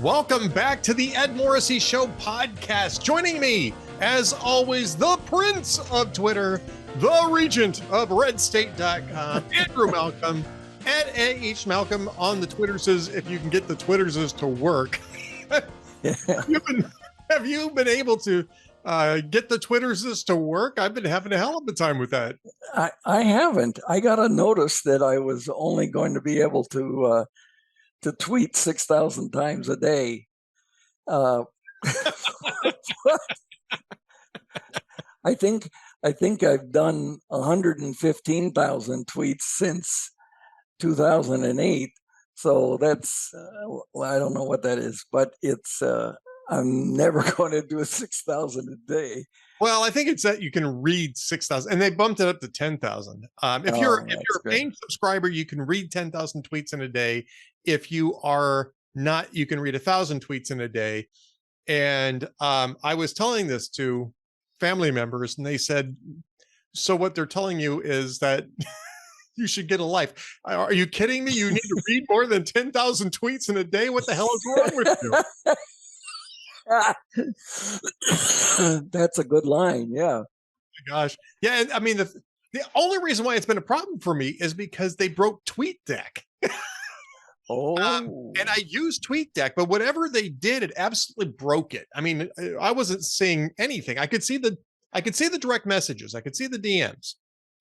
Welcome back to the Ed Morrissey Show podcast. Joining me, as always, the Prince of Twitter, the Regent of RedState.com, Andrew Malcolm, at A.H. Malcolm on the Twitterses, if you can get the Twitterses to work. Have you been able to get the Twitterses to work? I've been having a hell of a time with that. I haven't. I got a notice that I was only going to be able to tweet 6,000 times a day. I think I've done 115,000 tweets since 2008. So that's I don't know what that is, but it's I'm never going to do 6,000 a day. Well, I think it's that you can read 6,000, and they bumped it up to 10,000. If you're a paying subscriber, you can read 10,000 tweets in a day. If you are not, you can read 1,000 tweets in a day. And I was telling this to family members, and they said, "So what they're telling you is that you should get a life." Are you kidding me? You need to read more than 10,000 tweets in a day? What the hell is wrong with you? That's a good line. Yeah. Oh my gosh. Yeah. And I mean, the only reason why it's been a problem for me is because they broke TweetDeck. And I use TweetDeck, but whatever they did, it absolutely broke it. I mean, I wasn't seeing anything. I could see the direct messages. I could see the DMs,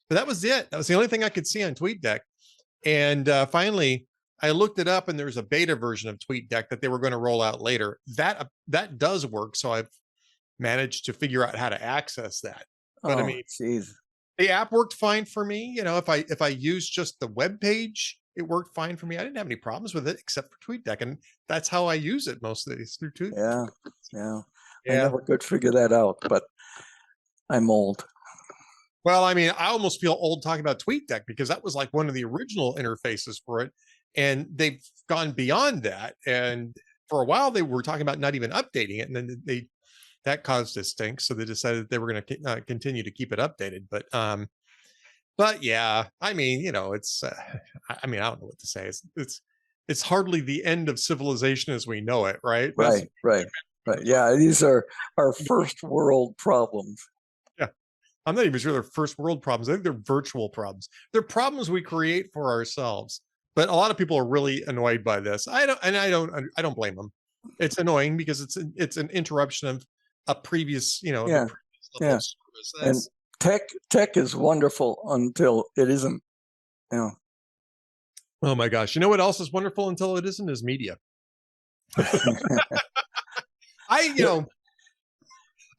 but that was it. That was the only thing I could see on TweetDeck. And finally, I looked it up, and there's a beta version of TweetDeck that they were going to roll out later. That does work, so I've managed to figure out how to access that. But I mean, geez. The app worked fine for me. You know, if I use just the web page, it worked fine for me. I didn't have any problems with it except for TweetDeck, and that's how I use it most of these through TweetDeck. Yeah. I never could figure that out, but I'm old. Well, I mean, I almost feel old talking about TweetDeck because that was like one of the original interfaces for it. And they've gone beyond that. And for a while, they were talking about not even updating it. And then that caused a stink. So they decided they were going to continue to keep it updated. But yeah, I mean, you know, it's, I mean, I don't know what to say. It's hardly the end of civilization as we know it, right? Right. Yeah, these are our first world problems. Yeah. I'm not even sure they're first world problems. I think they're virtual problems. They're problems we create for ourselves. But a lot of people are really annoyed by this. I don't blame them. It's annoying because it's an interruption of a previous, you know, previous service. And tech is wonderful until it isn't. You know. Oh my gosh! You know what else is wonderful until it isn't? Is media.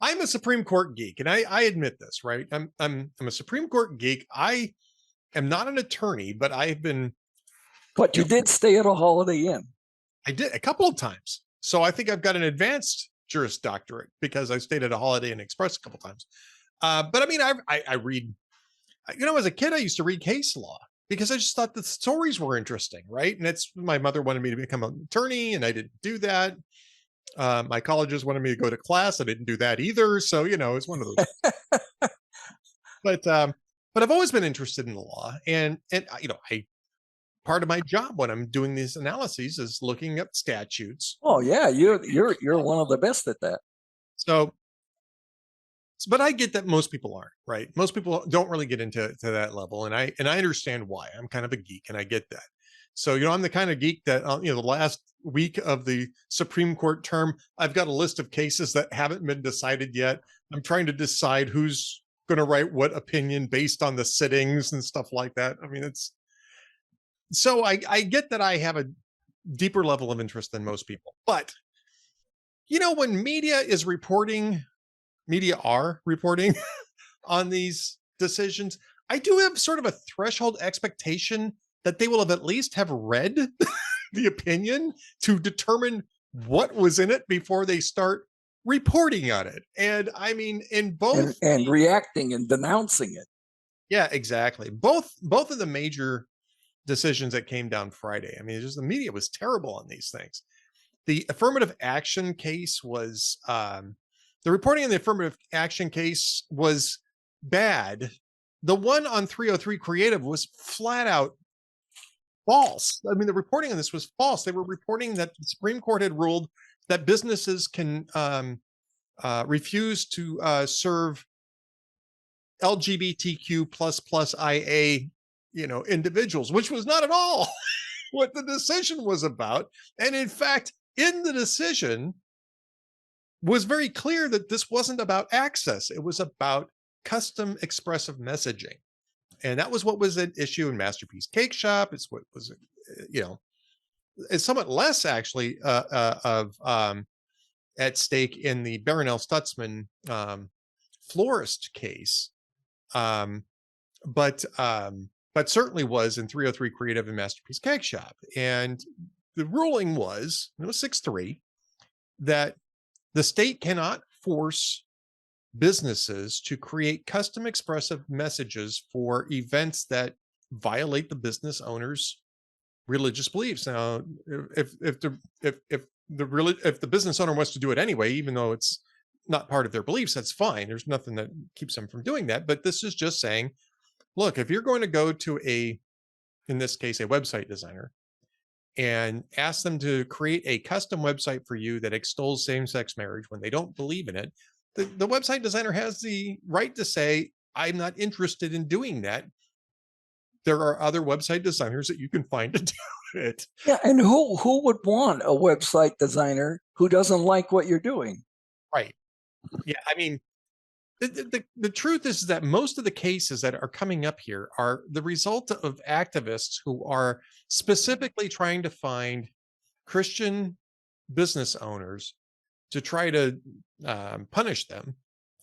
I'm a Supreme Court geek, and I admit this, right? I'm a Supreme Court geek. I am not an attorney, but I've been. But you did stay at a Holiday Inn. I did a couple of times. So I think I've got an advanced Juris Doctorate because I stayed at a Holiday Inn Express a couple of times. But I mean, I read, you know, as a kid, I used to read case law because I just thought the stories were interesting, right? And my mother wanted me to become an attorney, and I didn't do that. My colleges wanted me to go to class. I didn't do that either. So, you know, it's one of those. But I've always been interested in the law. And you know, part of my job when I'm doing these analyses is looking at statutes. Oh yeah, you're one of the best at that. So, but I get that most people aren't, right? Most people don't really get into that level, and I understand why. I'm kind of a geek, and I get that. So, you know, I'm the kind of geek that you know, the last week of the Supreme Court term, I've got a list of cases that haven't been decided yet. I'm trying to decide who's going to write what opinion based on the sittings and stuff like that. I mean, it's. So I get that I have a deeper level of interest than most people, but you know, when media are reporting on these decisions, I do have sort of a threshold expectation that they will have at least have read the opinion to determine what was in it before they start reporting on it. And I mean, in both and reacting and denouncing it. Yeah, exactly. Both of the major decisions that came down Friday. I mean, just the media was terrible on these things. The affirmative action case was the reporting on the affirmative action case was bad. The one on 303 Creative was flat out false. I mean, the reporting on this was false. They were reporting that the Supreme Court had ruled that businesses can refuse to serve LGBTQ plus IA, individuals, which was not at all what the decision was about. And in fact, in the decision was very clear that this wasn't about access. It was about custom expressive messaging. And that was what was at issue in Masterpiece Cake Shop. It's what was, it's somewhat less actually of at stake in the Barronelle Stutzman florist case. But certainly was in 303 Creative and Masterpiece Cake Shop. And the ruling was, it was 6-3, that the state cannot force businesses to create custom expressive messages for events that violate the business owner's religious beliefs. Now, if the business owner wants to do it anyway, even though it's not part of their beliefs, that's fine. There's nothing that keeps them from doing that. But this is just saying, look, if you're going to go to in this case, a website designer, and ask them to create a custom website for you that extols same-sex marriage when they don't believe in it, the website designer has the right to say, I'm not interested in doing that. There are other website designers that you can find to do it. Yeah, and who would want a website designer who doesn't like what you're doing? Right. Yeah, I mean, the truth is that most of the cases that are coming up here are the result of activists who are specifically trying to find Christian business owners to try to punish them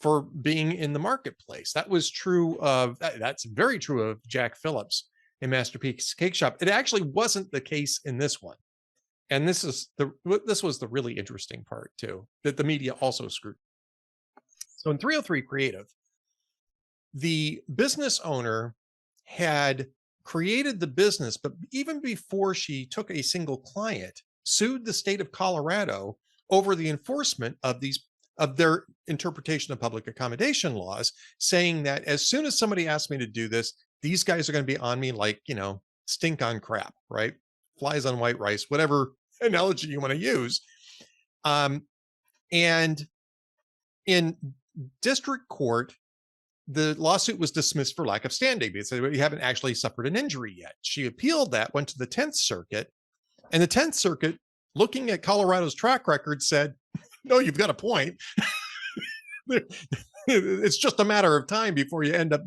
for being in the marketplace. That was true that's very true of Jack Phillips in Masterpiece Cake Shop. It actually wasn't the case in this one. And this was the really interesting part too, that the media also screwed. So in 303 Creative, the business owner had created the business, but even before she took a single client, sued the state of Colorado over the enforcement of their interpretation of public accommodation laws, saying that as soon as somebody asked me to do this, these guys are going to be on me like, stink on crap, right? Flies on white rice, whatever analogy you want to use. And in district court, the lawsuit was dismissed for lack of standing because you haven't actually suffered an injury yet. She appealed that, went to the 10th Circuit, and the 10th Circuit, looking at Colorado's track record, said, no, you've got a point. It's just a matter of time before you end up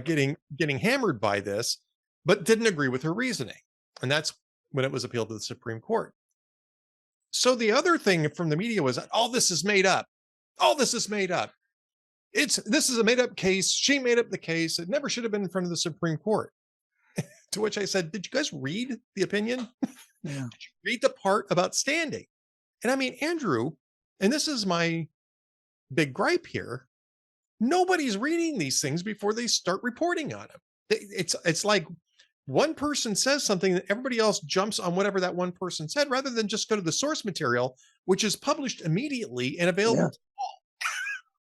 getting hammered by this, but didn't agree with her reasoning. And that's when it was appealed to the Supreme Court. So the other thing from the media was, all this is made up. All this is made up. This is a made up case. She made up the case. It never should have been in front of the Supreme Court. To which I said, did you guys read the opinion? Yeah. Did you read the part about standing? And I mean, Andrew, and this is my big gripe here, nobody's reading these things before they start reporting on them. It's like one person says something that everybody else jumps on whatever that one person said, rather than just go to the source material, which is published immediately and available to all.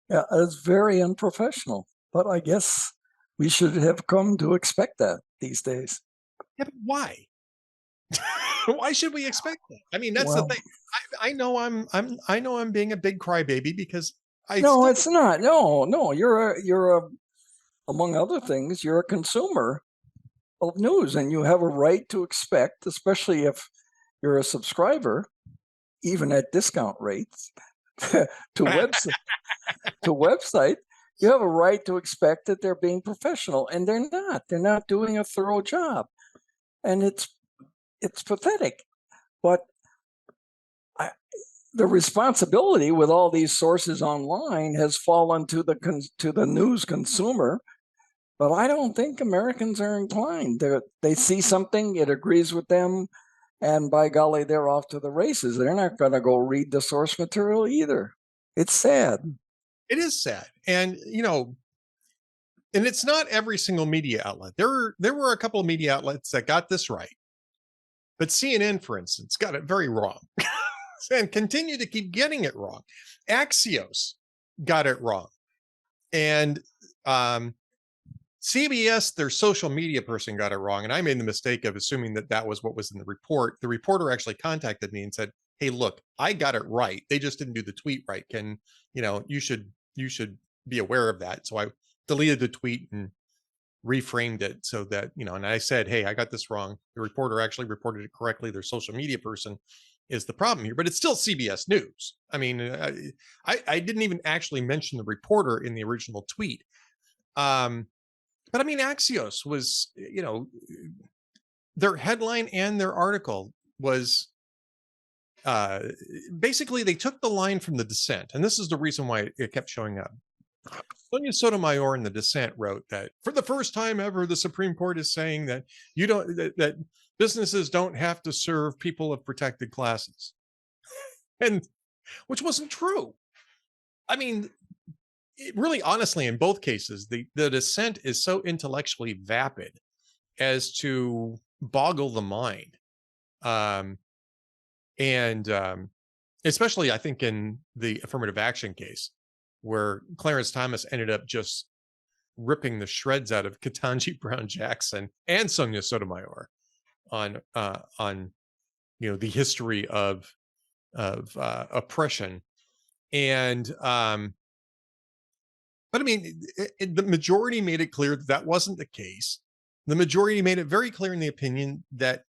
Yeah, it's very unprofessional, but I guess we should have come to expect that these days. Yeah, but why? Why should we expect that? I mean, that's the thing. I know I'm being a big crybaby because it's not. No, you're among other things, you're a consumer of news, and you have a right to expect, especially if you're a subscriber, even at discount rates, to website, you have a right to expect that they're being professional, and they're not. They're not doing a thorough job, and it's pathetic. But the responsibility with all these sources online has fallen to the news consumer. But I don't think Americans are inclined. They see something, it agrees with them, and by golly, they're off to the races. They're not going to go read the source material either. It's sad. It is sad. And, and it's not every single media outlet. There were a couple of media outlets that got this right. But CNN, for instance, got it very wrong and continue to keep getting it wrong. Axios got it wrong. And CBS, their social media person got it wrong, and I made the mistake of assuming that that was what was in the report. The reporter actually contacted me and said, "Hey, look, I got it right. They just didn't do the tweet right. Can you should be aware of that." So I deleted the tweet and reframed it so that and I said, "Hey, I got this wrong. The reporter actually reported it correctly. Their social media person is the problem here, but it's still CBS News." I mean, I didn't even actually mention the reporter in the original tweet. But I mean, Axios was, their headline and their article was basically they took the line from the dissent. And this is the reason why it kept showing up. Sonia Sotomayor in the dissent wrote that for the first time ever, the Supreme Court is saying that that businesses don't have to serve people of protected classes. And which wasn't true. I mean, really, honestly, in both cases, the dissent is so intellectually vapid as to boggle the mind. And especially, I think, in the affirmative action case, where Clarence Thomas ended up just ripping the shreds out of Ketanji Brown Jackson and Sonia Sotomayor on the history of oppression. And but I mean, the majority made it clear that that wasn't the case. The majority made it very clear in the opinion that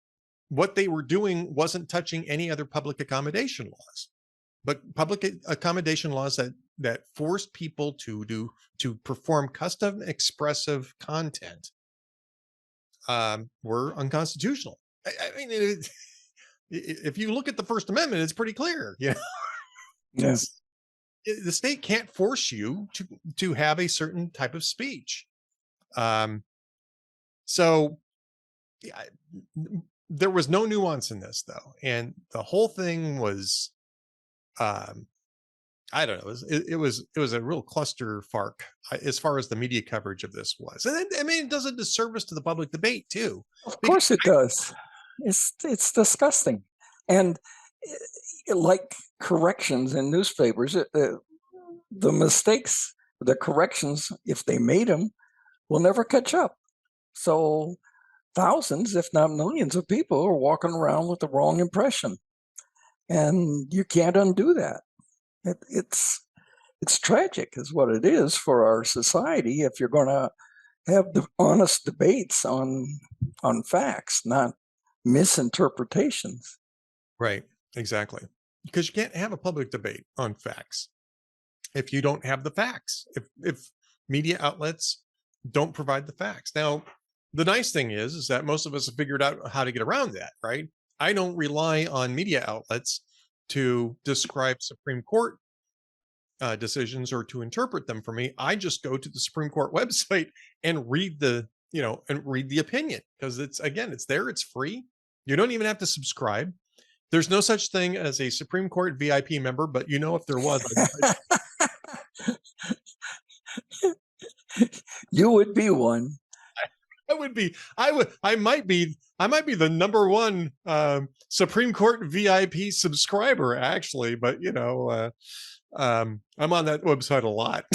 what they were doing wasn't touching any other public accommodation laws, but public accommodation laws that forced people to perform custom expressive content were unconstitutional. I mean, if you look at the First Amendment, it's pretty clear. Yes. The state can't force you to have a certain type of speech. So yeah, there was no nuance in this, though, and the whole thing was, I don't know, it was a real clusterfuck as far as the media coverage of this was, and I mean, it does a disservice to the public debate too. Of course it does. It's disgusting, and like corrections in newspapers, the mistakes, the corrections, if they made them, will never catch up. So thousands, if not millions of people are walking around with the wrong impression. And you can't undo that. It's tragic is what it is for our society if you're going to have the honest debates on facts, not misinterpretations. Right, exactly. Because you can't have a public debate on facts if you don't have the facts, if media outlets don't provide the facts. Now, the nice thing is that most of us have figured out how to get around that, right? I don't rely on media outlets to describe Supreme Court decisions or to interpret them for me. I just go to the Supreme Court website and read the opinion, because it's there, it's free. You don't even have to subscribe. There's no such thing as a Supreme Court VIP member, but if there was, you would be one. I might be the number one Supreme Court VIP subscriber, actually, but I'm on that website a lot.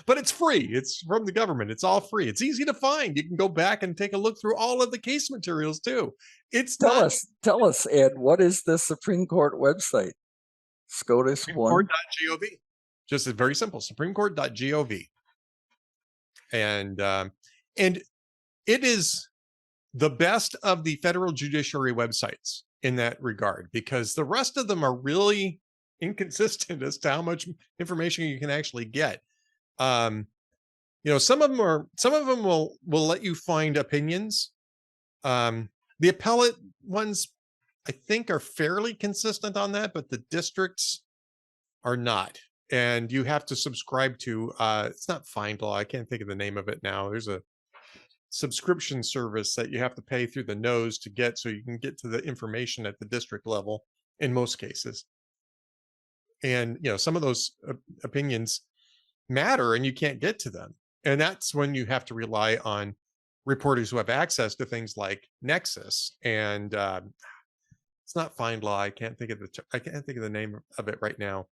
But it's free. It's from the government. It's all free. It's easy to find. You can go back and take a look through all of the case materials too. Tell us, Ed, what is the Supreme Court website? SCOTUS one. SupremeCourt.gov. Just very simple. SupremeCourt.gov. And it is the best of the federal judiciary websites in that regard, because the rest of them are really inconsistent as to how much information you can actually get. Some of them will let you find opinions. The appellate ones, I think, are fairly consistent on that, but the districts are not. And you have to subscribe to, it's not FindLaw. I can't think of the name of it now. There's a subscription service that you have to pay through the nose to get, so you can get to the information at the district level in most cases. And, some of those opinions matter and you can't get to them. And that's when you have to rely on reporters who have access to things like Nexus. And it's not FindLaw. I can't think of the name of it right now.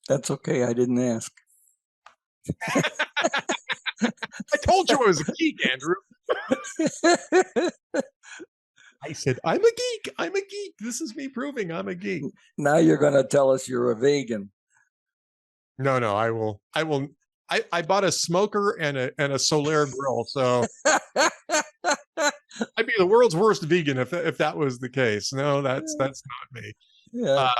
That's okay. I didn't ask. I told you I was a geek, Andrew. I said, I'm a geek. I'm a geek. This is me proving I'm a geek. Now you're going to tell us you're a vegan. No, I will. I bought a smoker and a Solaire grill, so I'd be the world's worst vegan if that was the case. No, that's not me. Yeah.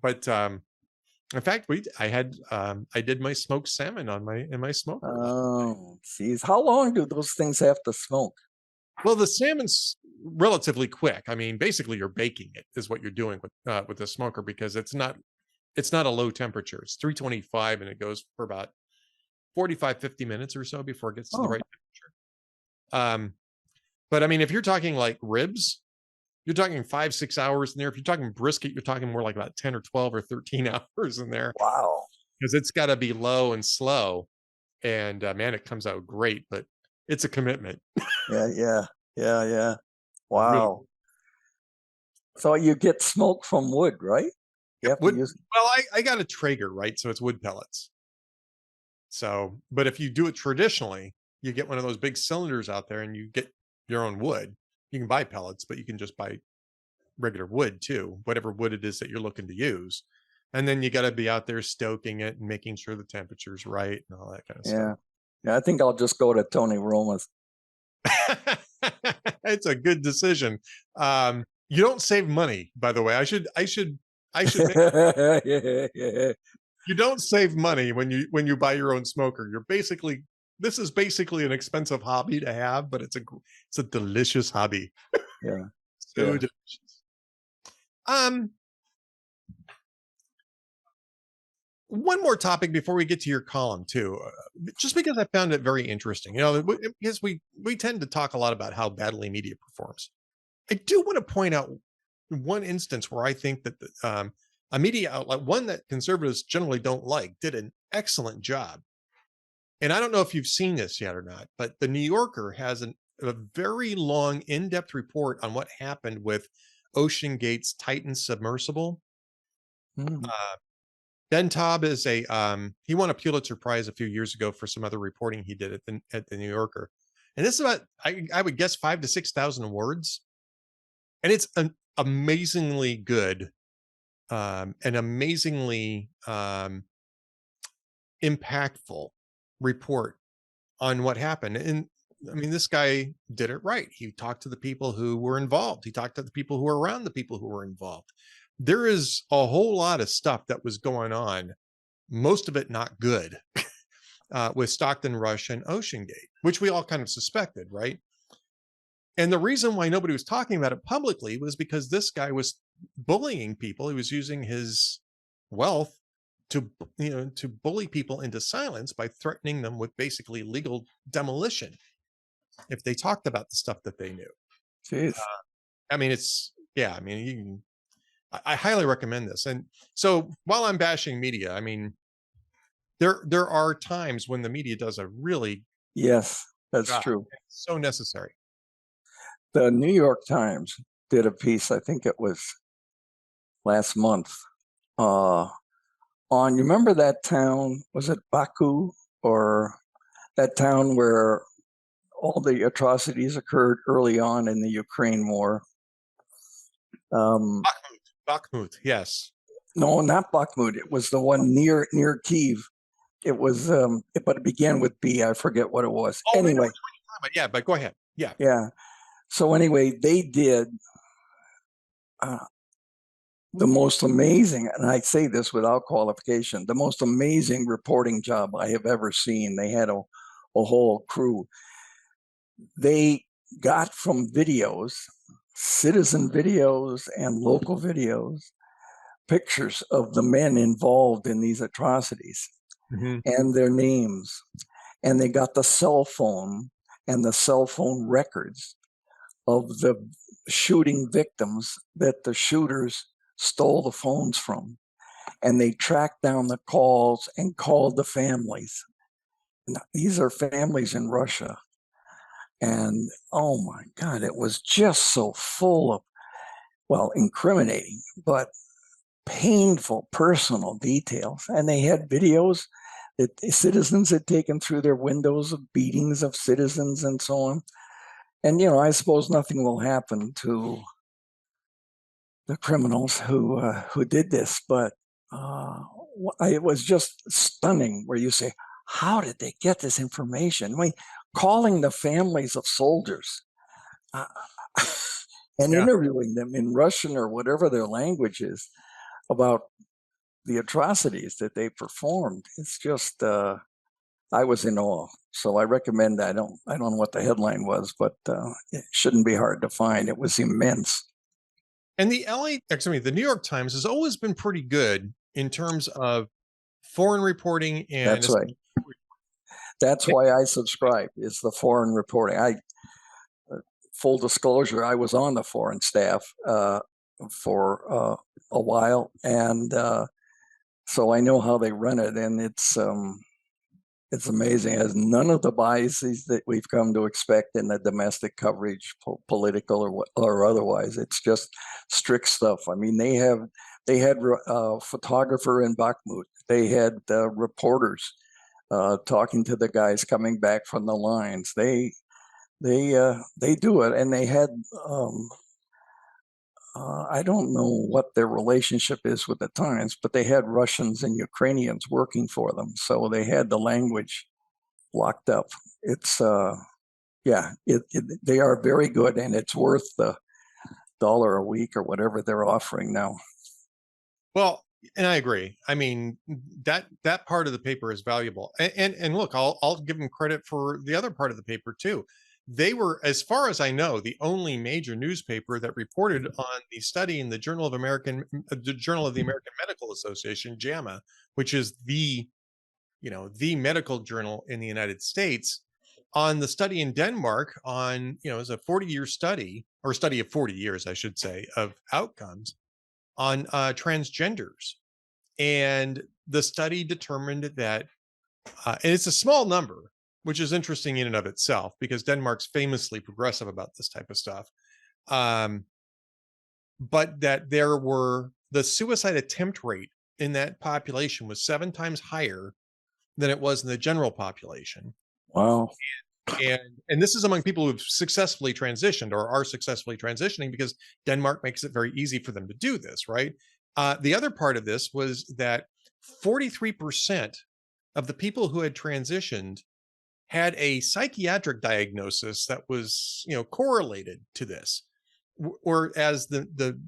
But in fact, I did my smoked salmon in my smoker. Oh, geez. How long do those things have to smoke? Well, the salmon's relatively quick. I mean, basically, you're baking it is what you're doing with the smoker, because it's not a low temperature. It's 325, and it goes for about 45, 50 minutes or so before it gets to the right temperature. But I mean, if you're talking like ribs, you're talking 5-6 hours in there. If you're talking brisket, you're talking more like about 10 or 12 or 13 hours in there. Wow. Because it's got to be low and slow. And man, it comes out great, but it's a commitment. Yeah. Wow. Really? So you get smoke from wood, right? You have to use. Well, I got a Traeger, right? So it's wood pellets. So, but if you do it traditionally, you get one of those big cylinders out there and you get your own wood. You can buy pellets, but you can just buy regular wood too, whatever wood it is that you're looking to use. And then you got to be out there stoking it and making sure the temperature's right and all that kind of stuff. Yeah, I think I'll just go to Tony Roma's. It's a good decision. You don't save money, by the way. I should You don't save money when you buy your own smoker. This is basically an expensive hobby to have, but it's a delicious hobby. Yeah. So delicious. One more topic before we get to your column too, just because I found it very interesting. Because we tend to talk a lot about how badly media performs. I do want to point out one instance where I think that a media outlet, one that conservatives generally don't like, did an excellent job. And I don't know if you've seen this yet or not, but the New Yorker has a very long, in-depth report on what happened with OceanGate's Titan submersible. Ben Taub is he won a Pulitzer Prize a few years ago for some other reporting he did at the New Yorker. And this is about, I would guess, 5,000 to 6,000 words. And it's an amazingly good, an amazingly impactful report on what happened. And I mean, this guy did it right. He talked to the people who were involved. He talked to the people who were around the people who were involved. There is a whole lot of stuff that was going on, most of it not good, with Stockton Rush and OceanGate, which we all kind of suspected, right? And the reason why nobody was talking about it publicly was because this guy was bullying people. He was using his wealth to bully people into silence by threatening them with basically legal demolition if they talked about the stuff that they knew. Jeez. I mean, I highly recommend this. And so while I'm bashing media, I mean, there are times when the media does a really that's true. It's so necessary. The New York Times did a piece, I think it was last month, on, you remember that town, was it Baku, or that town where all the atrocities occurred early on in the Ukraine war? Bakhmut, yes. No, not Bakhmut. It was the one near Kyiv. It was, but it began with B. I forget what it was. Oh, anyway, yeah, but go ahead. Yeah. So anyway, they did the most amazing, and I say this without qualification, the most amazing reporting job I have ever seen. They had a whole crew. They got from videos, citizen videos and local videos, pictures of the men involved in these atrocities and their names. And they got the cell phone and the cell phone records of the shooting victims that the shooters stole the phones from. And they tracked down the calls and called the families. Now, these are families in Russia. And oh my God, it was just so full of, well, incriminating, but painful personal details. And they had videos Citizens had taken through their windows of beatings of citizens and so on. And, I suppose nothing will happen to the criminals who did this, but it was just stunning where you say, how did they get this information? I mean, calling the families of soldiers and interviewing them in Russian or whatever their language is about the atrocities that they performed. It's just, I was in awe. So I recommend that. I don't know what the headline was, but it shouldn't be hard to find. It was immense. And the New York Times has always been pretty good in terms of foreign reporting. And that's right. That's why I subscribe, is the foreign reporting. Full disclosure, I was on the foreign staff for a while, and so I know how they run it, and it's amazing. It has none of the biases that we've come to expect in the domestic coverage, political or otherwise. It's just strict stuff. I mean, they had a photographer in Bakhmut. They had reporters talking to the guys coming back from the lines. They do it, and they had. I don't know what their relationship is with the Times, but they had Russians and Ukrainians working for them, so they had the language locked up. It's they are very good, and it's worth the $1 a week or whatever they're offering now. Well, and I agree. I mean, that part of the paper is valuable, and look, I'll give them credit for the other part of the paper too. They were, as far as I know, the only major newspaper that reported on the study in the Journal of the American Medical Association, JAMA, which is the medical journal in the United States, on the study in Denmark on, it was a 40-year study, or study of 40 years, I should say, of outcomes on transgenders. And the study determined that, and it's a small number, which is interesting in and of itself, because Denmark's famously progressive about this type of stuff. But that the suicide attempt rate in that population was 7 times higher than it was in the general population. Wow. And this is among people who've successfully transitioned or are successfully transitioning, because Denmark makes it very easy for them to do this, right? The other part of this was that 43% of the people who had transitioned had a psychiatric diagnosis that was, correlated to this, whereas the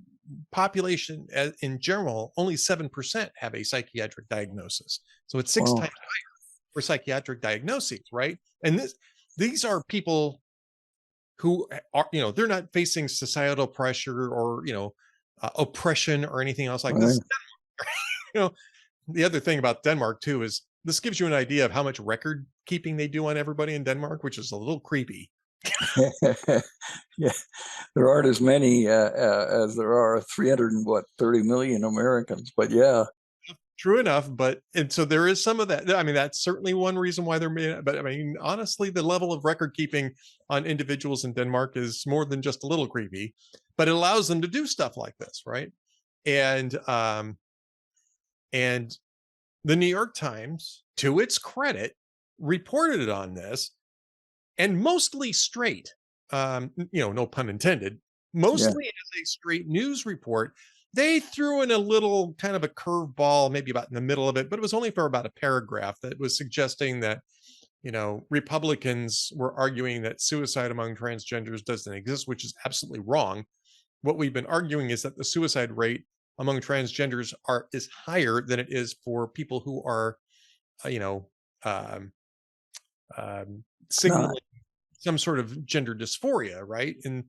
population in general, only 7% have a psychiatric diagnosis. So it's 6 times higher for psychiatric diagnoses, right? And these are people who are, they're not facing societal pressure or, oppression or anything else like this. The other thing about Denmark too is this gives you an idea of how much record keeping they do on everybody in Denmark, which is a little creepy. Yeah, there aren't as many as there are 30 million Americans, but yeah. True enough, and so there is some of that. I mean, that's certainly one reason why they're made. But I mean, honestly, the level of record keeping on individuals in Denmark is more than just a little creepy, but it allows them to do stuff like this, right? And the New York Times, to its credit, reported on this, and mostly straight. No pun intended. Mostly as a straight news report. They threw in a little kind of a curveball, maybe about in the middle of it, but it was only for about a paragraph that was suggesting that, Republicans were arguing that suicide among transgenders doesn't exist, which is absolutely wrong. What we've been arguing is that the suicide rate among transgenders is higher than it is for people who are, signaling some sort of gender dysphoria, right? And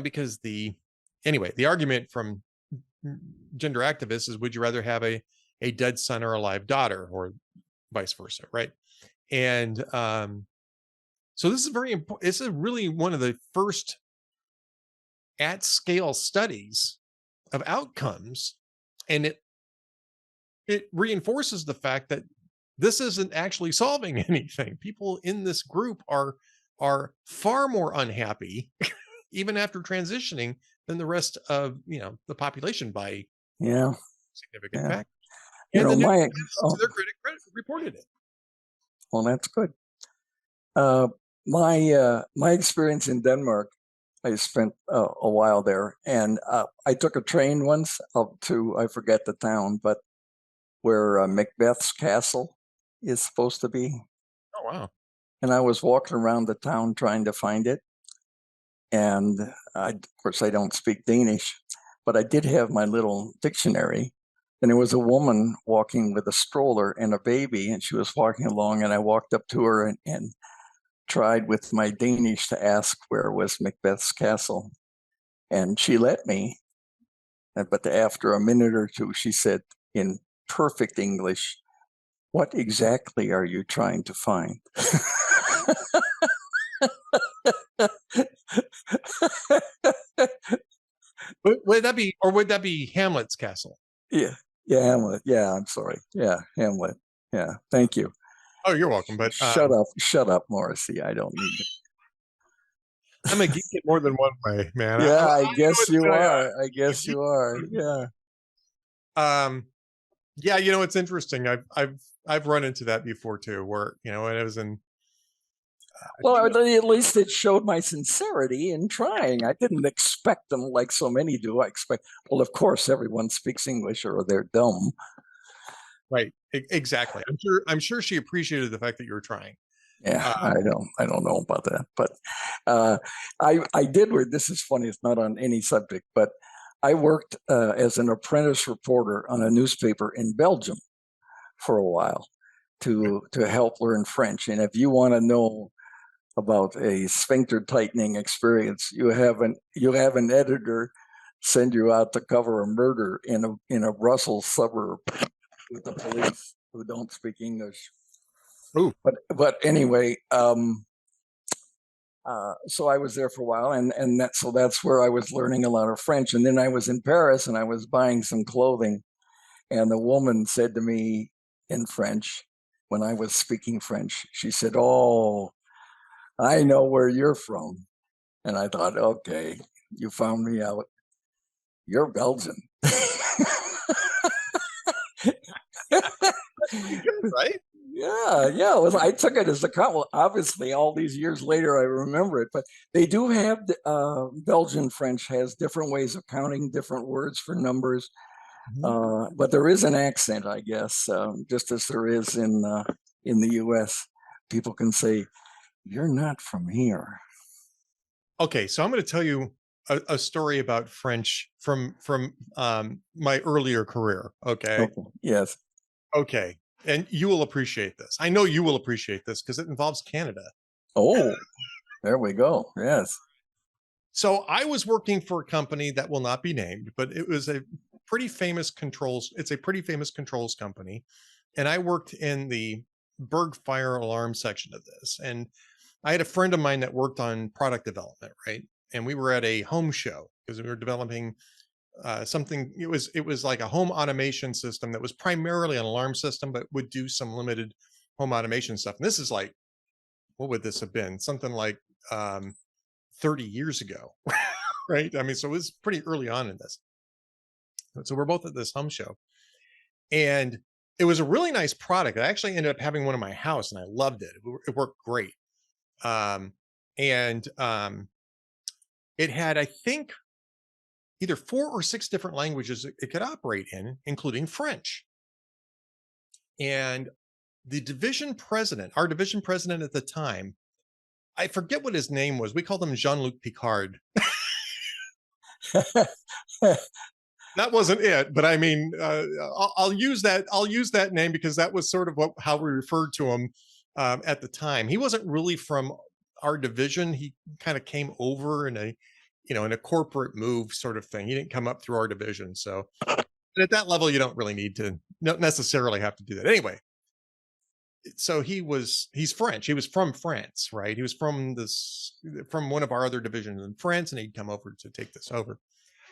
because the argument from gender activists is, would you rather have a dead son or a live daughter, or vice versa, right? And so this is very important. This is really one of the first at scale studies of outcomes, and it reinforces the fact that this isn't actually solving anything. People in this group are far more unhappy even after transitioning than the rest of the population by significant factors. And the New York my, Times, to their credit, reported it. well, that's good. My experience in Denmark, I spent a while there, and I took a train once up to, I forget the town, but where Macbeth's castle is supposed to be. Oh, wow. And I was walking around the town trying to find it. And of course, I don't speak Danish, but I did have my little dictionary. And there was a woman walking with a stroller and a baby, and she was walking along. And I walked up to her and tried with my Danish to ask where was Macbeth's castle. And she let me. But after a minute or two, she said in perfect English, "What exactly are you trying to find?" Would that be Hamlet's castle? Yeah, Hamlet. Yeah, I'm sorry. Yeah, Hamlet. Yeah, thank you. Oh, you're welcome. But shut up, Morrissey. I don't need it. I'm a geek in more than one way, man. Yeah, I guess you are. I guess you are. Yeah. Yeah, it's interesting. I've run into that before too, where and it was in. Well, at least it showed my sincerity in trying. I didn't expect them like so many do. I expect, well, of course, everyone speaks English or they're dumb. Right. Exactly. I'm sure she appreciated the fact that you were trying. Yeah, I don't know about that, but I did work. This is funny. It's not on any subject, but I worked as an apprentice reporter on a newspaper in Belgium for a while to help learn French. And if you want to know about a sphincter tightening experience, you have an editor send you out to cover a murder in a Brussels suburb with the police who don't speak English. Ooh. But anyway, so I was there for a while, and that's where I was learning a lot of French. And then I was in Paris, and I was buying some clothing, and the woman said to me in French, when I was speaking French, she said, "Oh, I know where you're from." And I thought, okay, you found me out. You're Belgian. Right? Yeah. Well, I took it as a compliment. Obviously, all these years later, I remember it. But they do have Belgian French has different ways of counting different words for numbers. Mm-hmm. But there is an accent, I guess, just as there is in the U.S. People can say, "You're not from here." Okay, so I'm going to tell you a story about French from my earlier career. Okay. Yes. Okay. And you will appreciate this. I know you will appreciate this because it involves Canada. Oh, there we go. Yes. So I was working for a company that will not be named, but it was a pretty famous controls. It's a pretty famous controls company. And I worked in the Berg fire alarm section of this. And I had a friend of mine that worked on product development, right? And we were at a home show because we were developing something. It was like a home automation system that was primarily an alarm system, but would do some limited home automation stuff. And this is like, what would this have been? Something like 30 years ago, right? I mean, so it was pretty early on in this. So we're both at this home show, and it was a really nice product. I actually ended up having one in my house, and I loved it. It worked great. It had, I think, either 4 or 6 different languages it could operate in, including French. And the division president, our division president at the time, I forget what his name was. We called him Jean-Luc Picard. That wasn't it, but I mean, I'll use that name because that was sort of how we referred to him at the time. He wasn't really from our division. He kind of came over in a corporate move sort of thing. He didn't come up through our division. So at that level, you don't really need to necessarily have to do that. Anyway, so he's French. He was from France, right? He was from one of our other divisions in France, and he'd come over to take this over.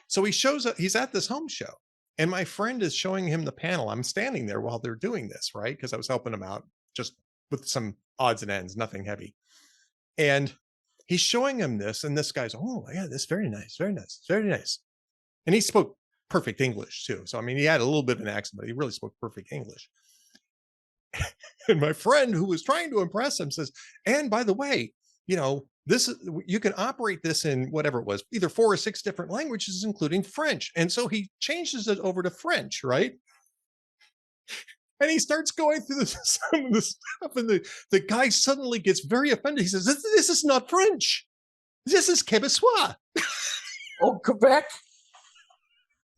So he shows up, he's at this home show, and my friend is showing him the panel. I'm standing there while they're doing this, right? Because I was helping him out just with some odds and ends, nothing heavy. And he's showing him this, and this guy's, "Oh yeah, this is very nice, very nice, very nice." And he spoke perfect English too. So I mean, he had a little bit of an accent, but he really spoke perfect English. And my friend, who was trying to impress him, says, and by the way, this, you can operate this in whatever it was, either 4 or 6 different languages, including French. And so he changes it over to French, right? And he starts going through some of the stuff, and the guy suddenly gets very offended. He says, this is not French. This is Québécois. Oh, Quebec.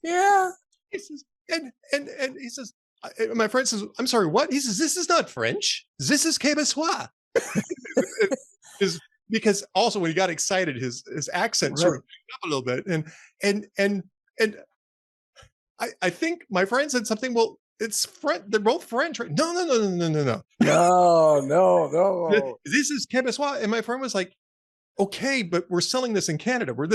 Yeah. He says, and he says, my friend says, I'm sorry, what? He says, this is not French. This is Québécois. Is because also when he got excited, his accent sort of picked up a little bit. And I think my friend said something, well, it's French. They're both French, right? No. No. This is Québécois. And my friend was like, okay, but we're selling this in Canada. We're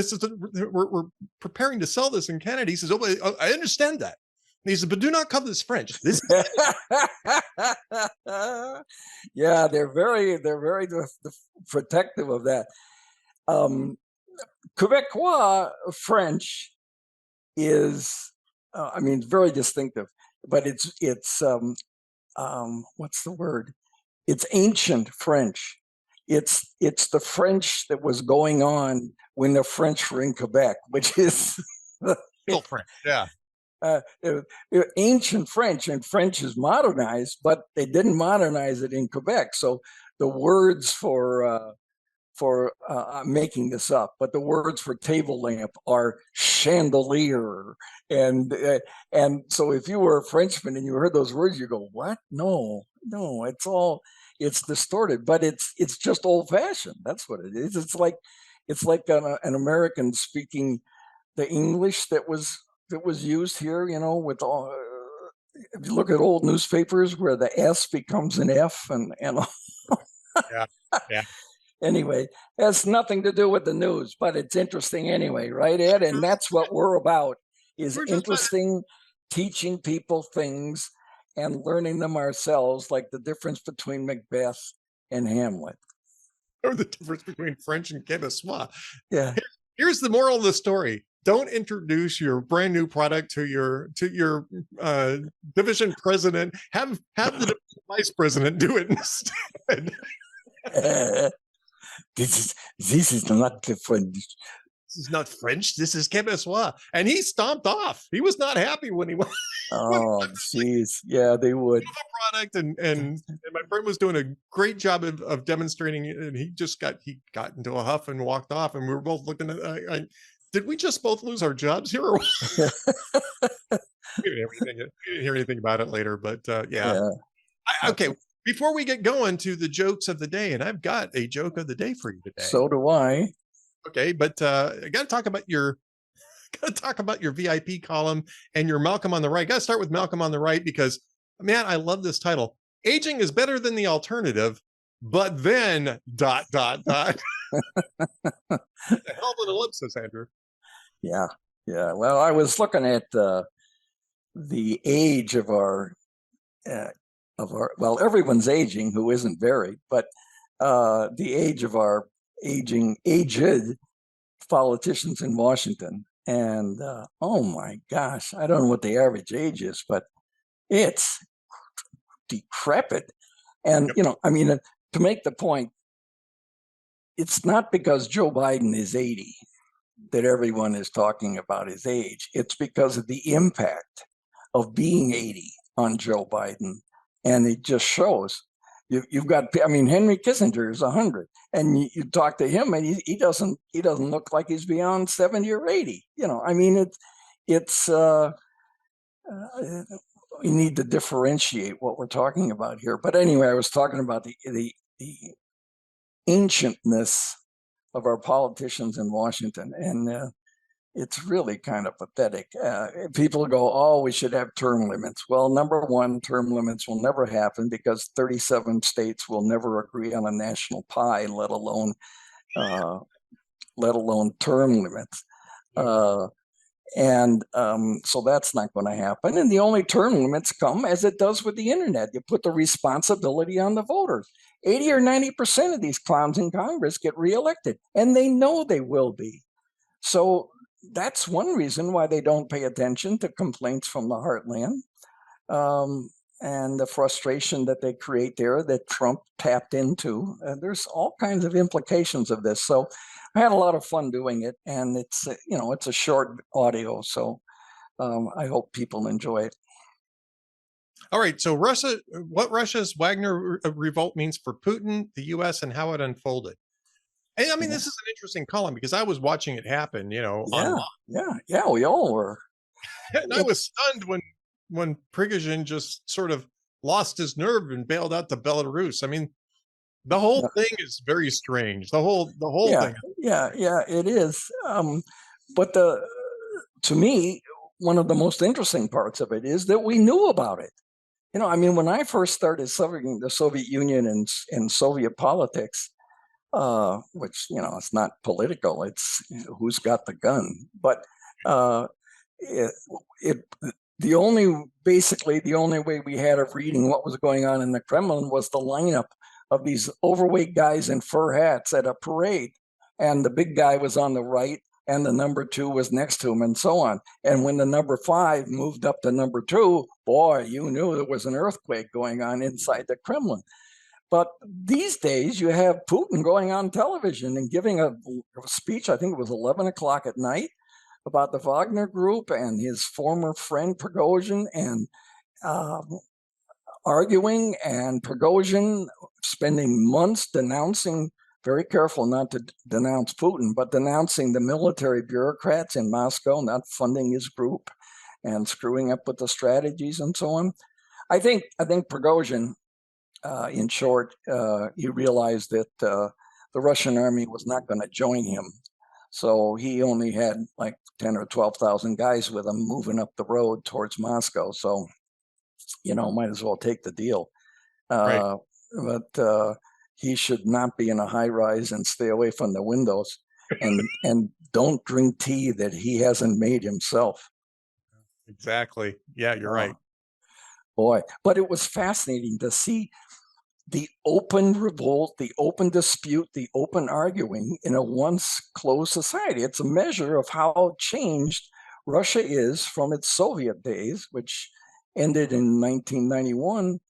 preparing to sell this in Canada. He says, oh, I understand that. And he said, but do not call this French. This yeah, they're very protective of that. Quebecois French is, I mean, very distinctive, but it's what's the word? It's ancient French. It's the French that was going on when the French were in Quebec, which is real French, yeah. Ancient French, and French is modernized, but they didn't modernize it in Quebec. So the words for I'm making this up, but the words for table lamp are chandelier, and so if you were a Frenchman and you heard those words, you go, what? No, it's distorted, but it's just old fashioned. That's what it is. It's like an American speaking the English that was used here, with all. If you look at old newspapers where the S becomes an F and yeah. Anyway, has nothing to do with the news, but it's interesting anyway, right, Ed? And that's what we're about, is interesting, teaching people things and learning them ourselves, like the difference between Macbeth and Hamlet. Or the difference between French and Québécois. Yeah. Here's the moral of the story. Don't introduce your brand new product to your division president. Have the vice president do it instead. This is not the French. This is not French. This is Québécois. And he stomped off. He was not happy when he went. Oh, jeez. Yeah, they would. Product and my friend was doing a great job of demonstrating it, and he got into a huff and walked off, and we were both looking at. Did we just both lose our jobs here? We didn't hear anything about it later, but yeah. Okay. Before we get going to the jokes of the day, and I've got a joke of the day for you today. So do I. Okay, but I got to talk about your VIP column and your Malcolm on the Right. Got to start with Malcolm on the Right because, man, I love this title. Aging is better than the alternative, but then ... The hell of an ellipsis, Andrew. Yeah. Well, I was looking at the age of our well, everyone's aging who isn't very, but the age of our aged politicians in Washington. And oh my gosh, I don't know what the average age is, but it's decrepit. And, I mean, to make the point, it's not because Joe Biden is 80 that everyone is talking about his age. It's because of the impact of being 80 on Joe Biden. And it just shows. You've got, I mean, Henry Kissinger is 100, and you talk to him, and he doesn't look like he's beyond 70 or 80. I mean, it's we need to differentiate what we're talking about here. But anyway, I was talking about the ancientness of our politicians in Washington, and it's really kind of pathetic. People go, oh, we should have term limits. Well, number one, term limits will never happen because 37 states will never agree on a national pie, let alone term limits. So that's not going to happen. And the only term limits come as it does with the internet. You put the responsibility on the voters. 80 or 90% of these clowns in Congress get reelected, and they know they will be. So that's one reason why they don't pay attention to complaints from the heartland. And the frustration that they create there that Trump tapped into. There's all kinds of implications of this. So I had a lot of fun doing it, and it's it's a short audio, so I hope people enjoy it. All right. So what Russia's Wagner revolt means for Putin, the U.S., and how it unfolded. And I mean, this is an interesting column because I was watching it happen, online. Yeah, we all were. And I was stunned when Prigozhin just sort of lost his nerve and bailed out to Belarus. I mean, the whole thing is very strange. The whole thing. Yeah, it is. But to me, one of the most interesting parts of it is that we knew about it. I mean, when I first started studying the Soviet Union and Soviet politics, which it's not political; it's who's got the gun. But the only way we had of reading what was going on in the Kremlin was the lineup of these overweight guys in fur hats at a parade, and the big guy was on the right, and the number 2 was next to him, and so on. And when the number 5 moved up to number 2, boy, you knew there was an earthquake going on inside the Kremlin. But these days, you have Putin going on television and giving a speech, I think it was 11 o'clock at night, about the Wagner Group and his former friend Prigozhin, and arguing, and Prigozhin spending months denouncing, very careful not to denounce Putin, but denouncing the military bureaucrats in Moscow not funding his group and screwing up with the strategies and so on. I think Prigozhin, in short, he realized that the Russian army was not going to join him. So he only had like 10 or 12,000 guys with him moving up the road towards Moscow. So, might as well take the deal. Right. But he should not be in a high rise and stay away from the windows, and don't drink tea that he hasn't made himself. Exactly. Yeah, you're right. Boy, but it was fascinating to see the open revolt, the open dispute, the open arguing in a once closed society. It's a measure of how changed Russia is from its Soviet days, which ended in 1991.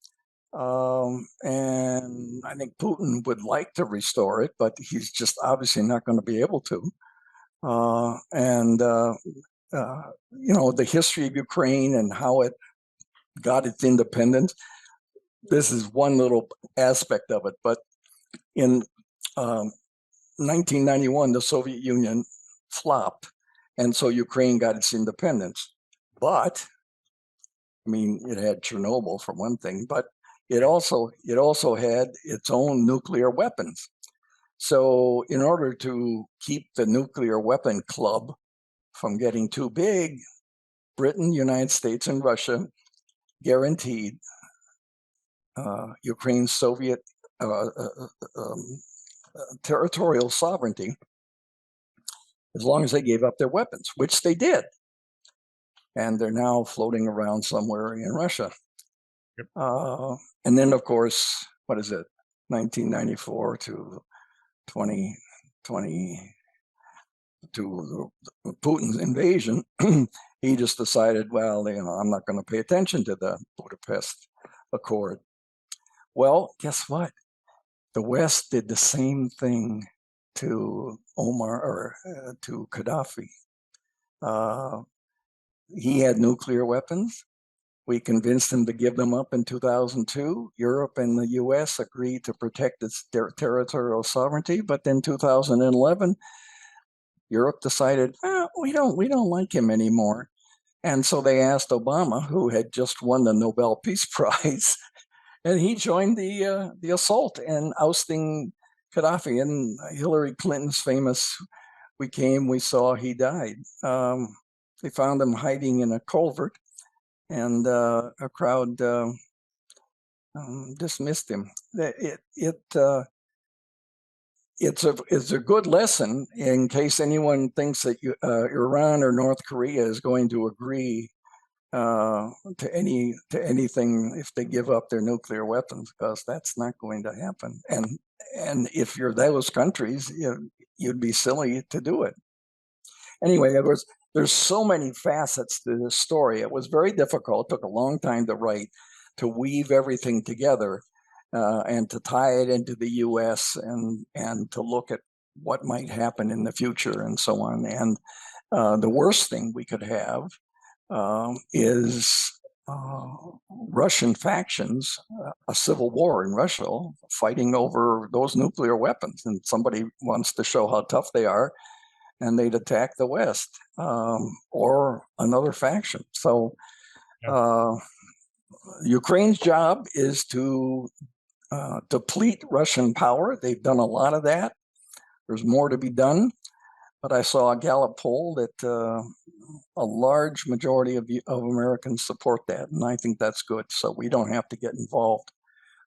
And I think Putin would like to restore it, but he's just obviously not going to be able to. The history of Ukraine and how it got its independence, this is one little aspect of it. But in 1991, the Soviet Union flopped, and so Ukraine got its independence. But, I mean, it had Chernobyl for one thing, but it also had its own nuclear weapons. So in order to keep the nuclear weapon club from getting too big, Britain, United States, and Russia guaranteed Ukraine's Soviet territorial sovereignty as long as they gave up their weapons, which they did. And they're now floating around somewhere in Russia. Yep. And then, of course, 1994 to 2020, to Putin's invasion, he just decided, well, I'm not going to pay attention to the Budapest Accord. Well, guess what? The West did the same thing to to Gaddafi. He had nuclear weapons. We convinced him to give them up in 2002. Europe and the U.S. agreed to protect its territorial sovereignty, but then 2011, Europe decided, we don't like him anymore, and so they asked Obama, who had just won the Nobel Peace Prize, and he joined the assault and ousting Gaddafi. And Hillary Clinton's famous "We came, we saw, he died." They found him hiding in a culvert, and a crowd dismissed him. It's a good lesson in case anyone thinks that Iran or North Korea is going to agree to anything if they give up their nuclear weapons, because that's not going to happen. And if you're those countries, you'd be silly to do it. anyway, there's so many facets to this story. It was very difficult. It took a long time to write, to weave everything together, and to tie it into the U.S. and to look at what might happen in the future and so on. And the worst thing we could have is Russian factions, a civil war in Russia, fighting over those nuclear weapons. And somebody wants to show how tough they are, and they'd attack the West, or another faction. So Ukraine's job is to deplete Russian power. They've done a lot of that. There's more to be done. But I saw a Gallup poll that a large majority of Americans support that, and I think that's good. So we don't have to get involved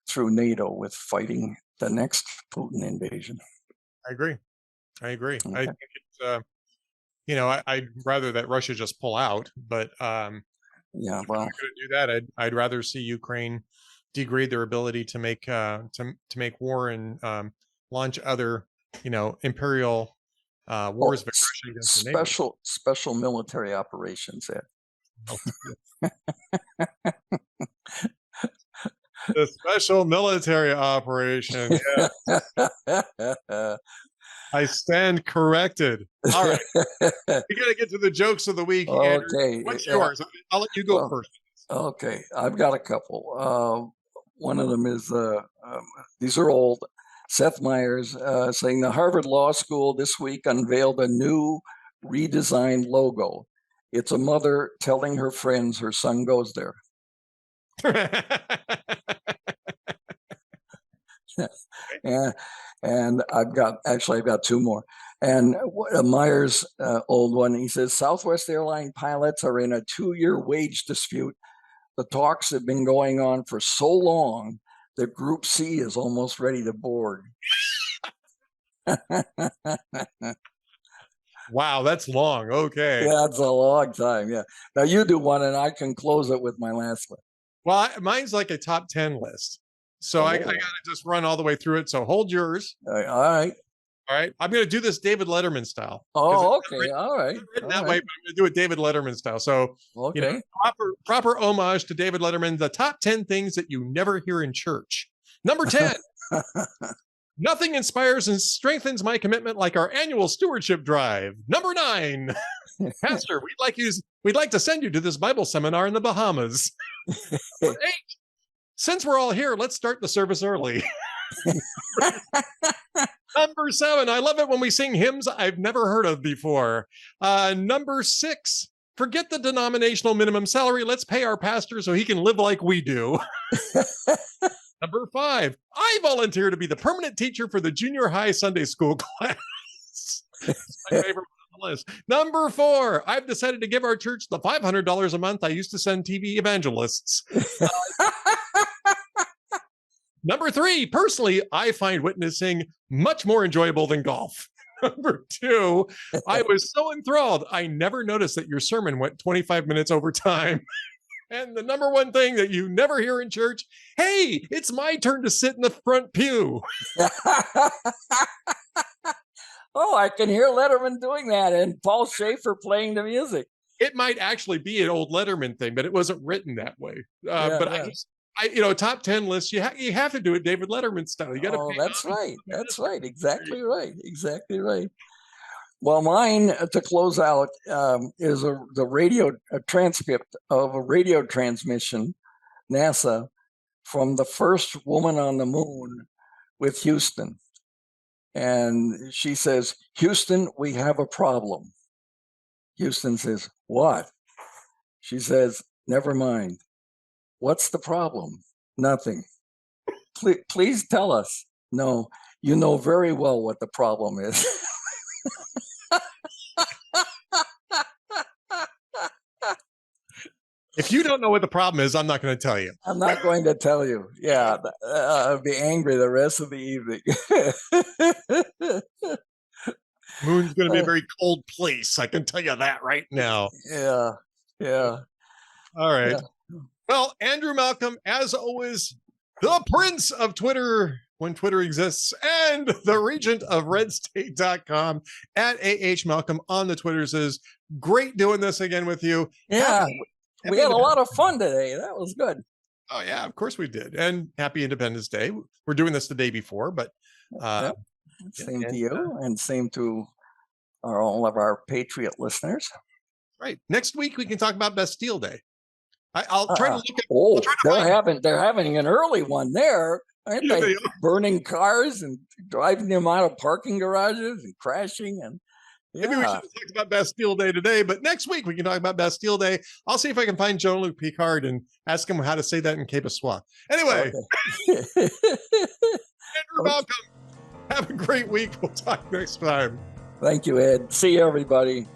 through NATO with fighting the next Putin invasion. I agree. Okay. I think it's, I'd rather that Russia just pull out, but yeah, well, well, I'm going to do that. I'd rather see Ukraine degrade their ability to make to make war and launch other, imperial wars of aggression against the NATO. special military operations, Ed. The special military operation. Yeah. I stand corrected. All right. We got to get to the jokes of the week. Okay. Andrew. What's yours? I'll let you go first. Okay. I've got a couple. One of them is, these are old. Seth Meyers saying the Harvard Law School this week unveiled a new redesigned logo. It's a mother telling her friends her son goes there. And I've got two more. And Myers, old one, he says Southwest Airline pilots are in a 2-year wage dispute. The talks have been going on for so long that Group C is almost ready to board. Wow, that's long. Okay. Yeah, it's a long time. Yeah. Now you do one, and I can close it with my last one. Well, mine's like a top 10 list. So I got to just run all the way through it. So hold yours. All right. All right. I'm going to do this David Letterman style. Oh, okay. All right. Written that way, but I'm going to do it David Letterman style. So, okay. Proper homage to David Letterman. The top 10 things that you never hear in church. Number 10. Nothing inspires and strengthens my commitment like our annual stewardship drive. Number 9. Pastor, we'd like to send you to this Bible seminar in the Bahamas. Number 8. Since we're all here, let's start the service early. Number 7. I love it when we sing hymns I've never heard of before. Number 6. Forget the denominational minimum salary. Let's pay our pastor so he can live like we do. Number 5. I volunteer to be the permanent teacher for the junior high Sunday school class. That's my favorite on the list. Number 4. I've decided to give our church the $500 a month I used to send TV evangelists. Number 3, personally, I find witnessing much more enjoyable than golf. Number 2, I was so enthralled, I never noticed that your sermon went 25 minutes over time. And the number 1 thing that you never hear in church, hey, it's my turn to sit in the front pew. Oh, I can hear Letterman doing that and Paul Schaefer playing the music. It might actually be an old Letterman thing, but it wasn't written that way. I top 10 lists, you have to do it David Letterman style. You got to. Oh, that's right. That's right. Exactly right. Exactly right. Well, mine to close out is a transcript of a radio transmission, NASA, from the first woman on the moon with Houston. And she says, Houston, we have a problem. Houston says, what? She says, never mind. What's the problem? Nothing. Please tell us. No, you know very well what the problem is. If you don't know what the problem is, I'm not going to tell you. I'm not going to tell you. Yeah, I'll be angry the rest of the evening. Moon's going to be a very cold place. I can tell you that right now. Yeah. All right. Yeah. Well, Andrew Malcolm, as always, the Prince of Twitter when Twitter exists, and the regent of redstate.com at AH Malcolm on the Twitters. Is great doing this again with you. Yeah, we had a lot of fun today. That was good. Oh, yeah, of course we did. And happy Independence Day. We're doing this the day before, but yep. Same to you, and same to all of our Patriot listeners. Right. Next week, we can talk about Bastille Day. I'll try to look at. Oh, they're having an early one there, aren't they? Burning cars and driving them out of parking garages and crashing. And maybe we should talk about Bastille Day today, but next week we can talk about Bastille Day. I'll see if I can find Jean-Luc Picard and ask him how to say that in Québécois. Anyway, Andrew Malcolm, have a great week. We'll talk next time. Thank you, Ed. See you, everybody.